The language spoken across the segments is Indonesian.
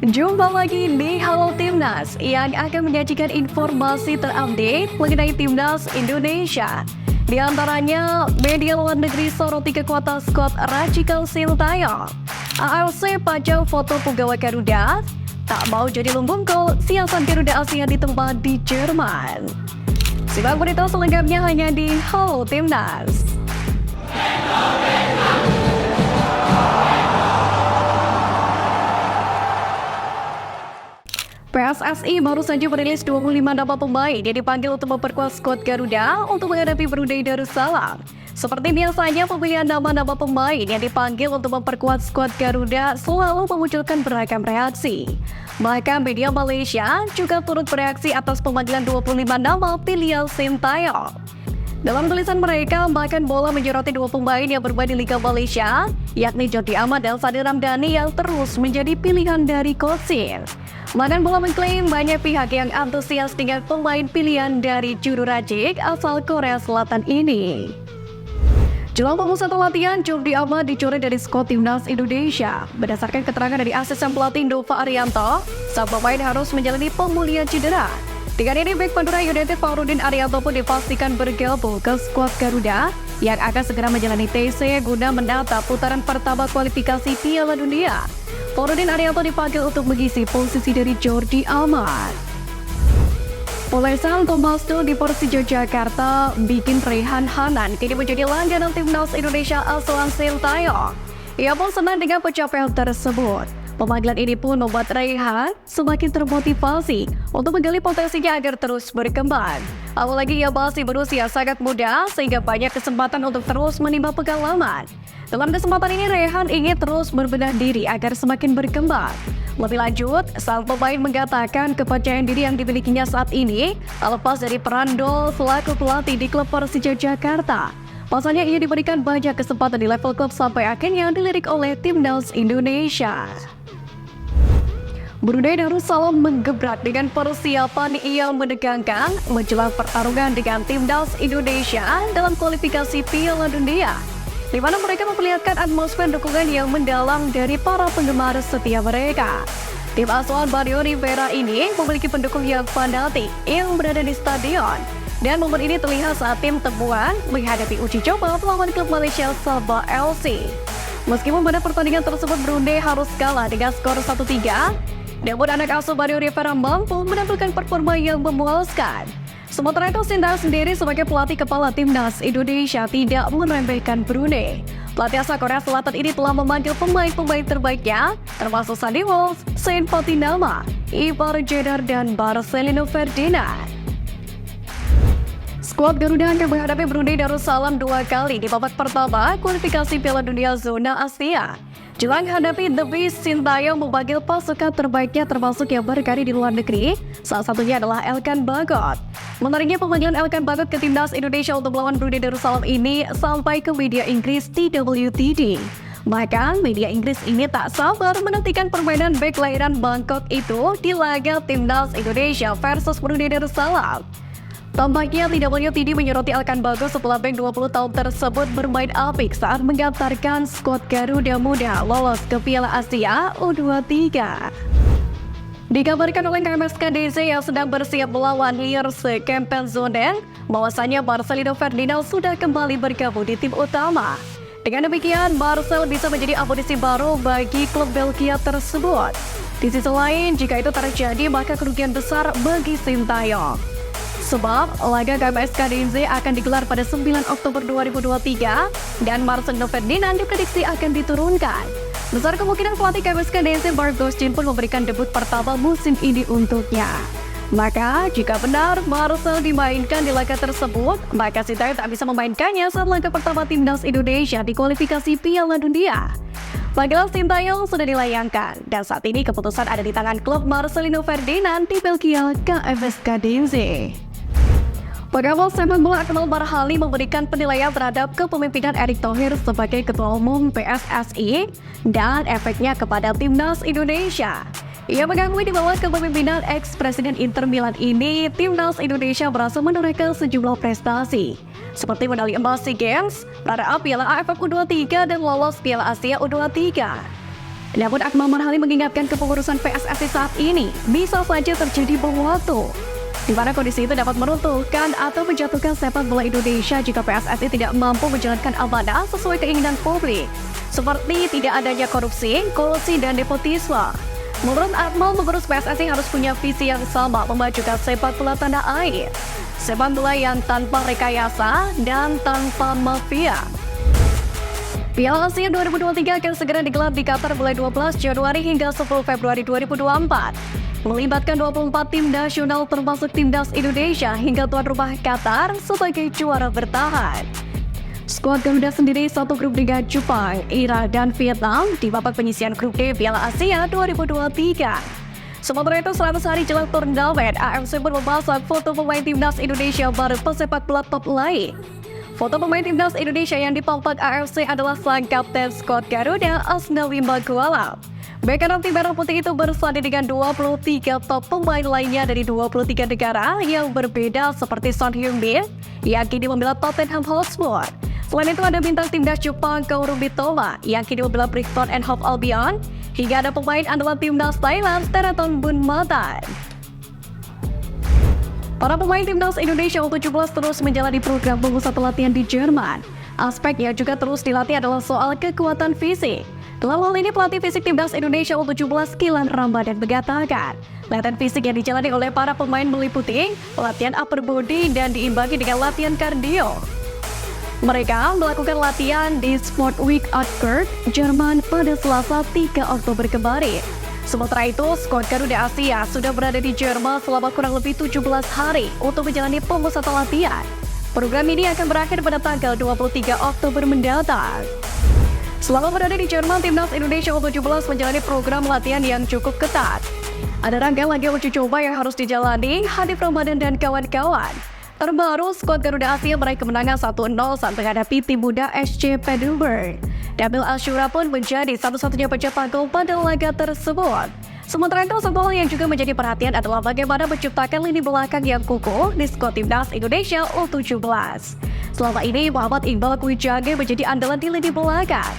Jumpa lagi di Halo Timnas yang akan menyajikan informasi terupdate mengenai Timnas Indonesia. Di antaranya, media luar negeri soroti kekuatan skuad Rachiko Sintayong. AFC pajang foto pegawai Garuda, tak mau jadi lumbung gol, siasat Garuda Asia ditempat di Jerman. Simak berita selengkapnya hanya di Halo Timnas. PSSI baru saja merilis 25 nama pemain yang dipanggil untuk memperkuat skuad Garuda untuk menghadapi Brunei Darussalam. Seperti biasanya, pemilihan nama-nama pemain yang dipanggil untuk memperkuat skuad Garuda selalu memunculkan beragam reaksi. Bahkan media Malaysia juga turut bereaksi atas pemanggilan 25 nama pilihan Sintayong. Dalam tulisan mereka, bahkan bola menyoroti dua pemain yang bermain di Liga Malaysia, yakni Jordi Amat dan Sandi Ramdhani yang terus menjadi pilihan dari Coach Shin. Bahkan bola mengklaim banyak pihak yang antusias dengan pemain pilihan dari juru racik asal Korea Selatan ini. Jelang pemusatan latihan, Jordi Amat dicoret dari skuad Timnas Indonesia. Berdasarkan keterangan dari asisten pelatih Nova Arianto, sang pemain harus menjalani pemulihan cedera. Dengan ini, bek Madura United Fahrudin Arianto pun dipastikan bergabung ke skuad Garuda yang akan segera menjalani TC guna menatap putaran pertama kualifikasi Piala Dunia. Fahrudin Arianto dipanggil untuk mengisi posisi dari Jordi Amat. Olesan Thomasdo di Persija Jakarta bikin Rehan Hanan kini menjadi langganan Timnas Indonesia asuhan Sintayong. Ia pun senang dengan pencapaian tersebut. Pemanggilan ini pun membuat Rehan semakin termotivasi untuk menggali potensinya agar terus berkembang. Apalagi ia masih berusia sangat muda sehingga banyak kesempatan untuk terus menimba pengalaman. Dalam kesempatan ini, Rehan ingin terus berbenah diri agar semakin berkembang. Lebih lanjut, sang pemain mengatakan kepercayaan diri yang dimilikinya saat ini lepas dari peran Dol selaku pelatih di klub Persija Jakarta. Pasalnya ia diberikan banyak kesempatan di level klub sampai akhirnya dilirik oleh Timnas Indonesia. Brunei Darussalam menggebrak dengan persiapan yang menegangkan menjelang pertarungan dengan Timnas Indonesia dalam kualifikasi Piala Dunia, di mana mereka memperlihatkan atmosfer dukungan yang mendalam dari para penggemar setia mereka. Tim asuhan Mario Rivera ini memiliki pendukung yang fanatik yang berada di stadion, dan momen ini terlihat saat tim temuan menghadapi uji coba melawan klub Malaysia Sabah FC. Meskipun pada pertandingan tersebut Brunei harus kalah dengan skor 1-3, namun anak asuh Mario Rivera mampu menampilkan performa yang memuaskan. Sementara itu, Sintayong sendiri sebagai pelatih kepala Timnas Indonesia tidak meremehkan Brunei. Pelatih asal Korea Selatan ini telah memanggil pemain-pemain terbaiknya, termasuk Sandy Walsh, Saint Patinama, Ivar Jenner, dan Marcelino Ferdinand. Skuad Garuda akan menghadapi Brunei Darussalam 2 kali di babak pertama kualifikasi Piala Dunia Zona Asia. Jelang hadapi The Beast, Sintayong memanggil pasukan terbaiknya termasuk yang berkarir di luar negeri. Salah satunya adalah Elkan Bagot. Menariknya, pemanggilan Elkan Bagot ke Timnas Indonesia untuk melawan Brunei Darussalam ini sampai ke media Inggris TWTD. Bahkan media Inggris ini tak sabar menantikan permainan bek lahiran Bangkok itu di laga Timnas Indonesia versus Brunei Darussalam. Tampaknya TWTD menyoroti Elkan Bagot setelah bek 20 tahun tersebut bermain apik saat mengantarkan skuad Garuda Muda lolos ke Piala Asia U23. Dikabarkan oleh KMSKDZ yang sedang bersiap melawan Lierse Kempenzonen bahwasanya Marcelino Ferdinand sudah kembali bergabung di tim utama. Dengan demikian, Marcel bisa menjadi amunisi baru bagi klub Belgia tersebut. Di sisi lain, jika itu terjadi maka kerugian besar bagi Sintayong. Sebab laga KMSKDZ akan digelar pada 9 Oktober 2023 dan Marcelino Ferdinand diprediksi akan diturunkan. Besar kemungkinan pelatih KMSKDZ Mark Gostin pun memberikan debut pertama musim ini untuknya. Maka jika benar Marcel dimainkan di laga tersebut, maka Sintayong tak bisa memainkannya saat laga pertama Timnas Indonesia di kualifikasi Piala Dunia. Panggilan Sintayong sudah dilayangkan dan saat ini keputusan ada di tangan klub Marcelino Ferdinand di Belgia KMSKDZ. Pengawal sepak bola Akmal Marhali memberikan penilaian terhadap kepemimpinan Erick Thohir sebagai Ketua Umum PSSI dan efeknya kepada Timnas Indonesia. Ia mengakui di bawah kepemimpinan ex-presiden Inter Milan ini, Timnas Indonesia berhasil menorehkan sejumlah prestasi, seperti medali emas SEA Games, runner-up Piala AFF U23 dan lolos Piala Asia U23. Namun Akmal Marhali mengingatkan kepengurusan PSSI saat ini bisa saja terjadi bom waktu, di mana kondisi itu dapat meruntuhkan atau menjatuhkan sepak bola Indonesia jika PSSI tidak mampu menjalankan amanah sesuai keinginan publik, seperti tidak adanya korupsi, kolusi, dan nepotisme. Menurut Akmal, pengurus PSSI harus punya visi yang sama memajukan sepak bola tanah air, sepak bola yang tanpa rekayasa dan tanpa mafia. Piala Asia 2023 akan segera digelar di Qatar mulai 12 Januari hingga 10 Februari 2024. Melibatkan 24 tim nasional termasuk timnas Indonesia hingga tuan rumah Qatar sebagai juara bertahan. Skuad Garuda sendiri satu grup dengan Jepang, Irak, dan Vietnam di babak penyisian grup D Piala Asia 2023. Sementara itu 100 hari jelang turnamen, AFC pun memasang foto pemain timnas Indonesia bareng pesepak bola top lain. Foto pemain timnas Indonesia yang dipampak AFC adalah sang kapten skuad Garuda, Asnawi Maguala. Bek kanan tim merah putih itu bersanding dengan 23 top pemain lainnya dari 23 negara yang berbeda seperti Son Heung-min yang kini membela Tottenham Hotspur. Selain itu ada bintang timnas Jepang Kaoru Mitoma yang kini membela Brighton and Hove Albion, hingga ada pemain andalan timnas Thailand Steraton Bunmatan. Para pemain timnas Indonesia U17 terus menjalani program pemusat latihan di Jerman. Aspek yang juga terus dilatih adalah soal kekuatan fisik. Dalam hal ini pelatih fisik timnas Indonesia U17 Kilan Ramadan mengatakan, latihan fisik yang dijalani oleh para pemain meliputi latihan upper body dan diimbangi dengan latihan kardio. Mereka melakukan latihan di Sport Week Outskirts, Jerman pada Selasa 3 Oktober kemarin. Sementara itu, skuad Garuda Asia sudah berada di Jerman selama kurang lebih 17 hari untuk menjalani pemusatan latihan. Program ini akan berakhir pada tanggal 23 Oktober mendatang. Selama berada di Jerman, timnas Indonesia U17 menjalani program latihan yang cukup ketat. Ada rangkaian laga uji coba yang harus dijalani Hanif Ramadan dan kawan-kawan. Terbaru, skuad Garuda Asia meraih kemenangan 1-0 saat menghadapi tim muda SC Pedumberg. Nabil Ashura pun menjadi satu-satunya pencetak gol pada laga tersebut. Sementara itu, satu hal yang juga menjadi perhatian adalah bagaimana menciptakan lini belakang yang kukuh di skuad timnas Indonesia U17. Selama ini, Muhammad Iqbal Kwijage menjadi andalan di lini belakang.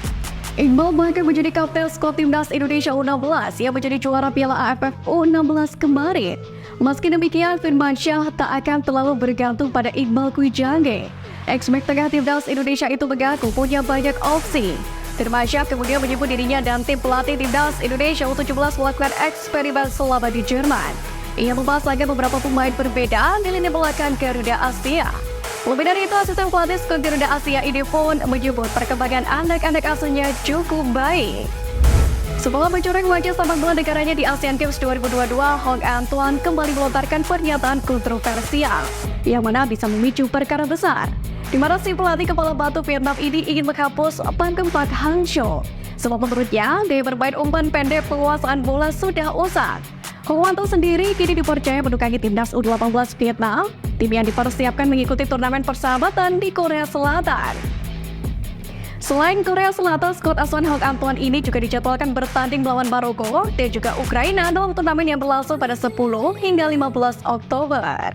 Iqbal bahkan menjadi kapten skuad timnas Indonesia U16 yang menjadi juara Piala AFF U16 kemarin. Meski demikian, Firmansyah tak akan terlalu bergantung pada Iqbal Kwijage. Ex-back tengah timnas Indonesia itu mengaku punya banyak opsi. Firmansyah kemudian menyebut dirinya dan tim pelatih timnas Indonesia U17 melakukan eksperimen selama di Jerman. Ia memasangkan beberapa pemain berbeda di lini belakang Garuda Asia. Lebih dari itu, asisten pelatih skuad Garuda Asia ini pun menyebut perkembangan anak-anak asuhnya cukup baik. Setelah mencoreng wajah sepak bola negaranya di Asian Games 2022, Hong Antoine kembali melontarkan pernyataan kontroversial yang mana bisa memicu perkara besar, di mana si pelatih kepala batu Vietnam ini ingin menghapus Pakem Pak Hang-seo. Sebab menurutnya, gaya bermain umpan pendek penguasaan bola sudah usang. Hong Antoine sendiri kini dipercaya menunggangi timnas U18 Vietnam, tim yang dipersiapkan mengikuti turnamen persahabatan di Korea Selatan. Selain Korea Selatan, skuad asuhan Hong Antoine ini juga dijadwalkan bertanding melawan Maroko dan juga Ukraina dalam turnamen yang berlangsung pada 10 hingga 15 Oktober.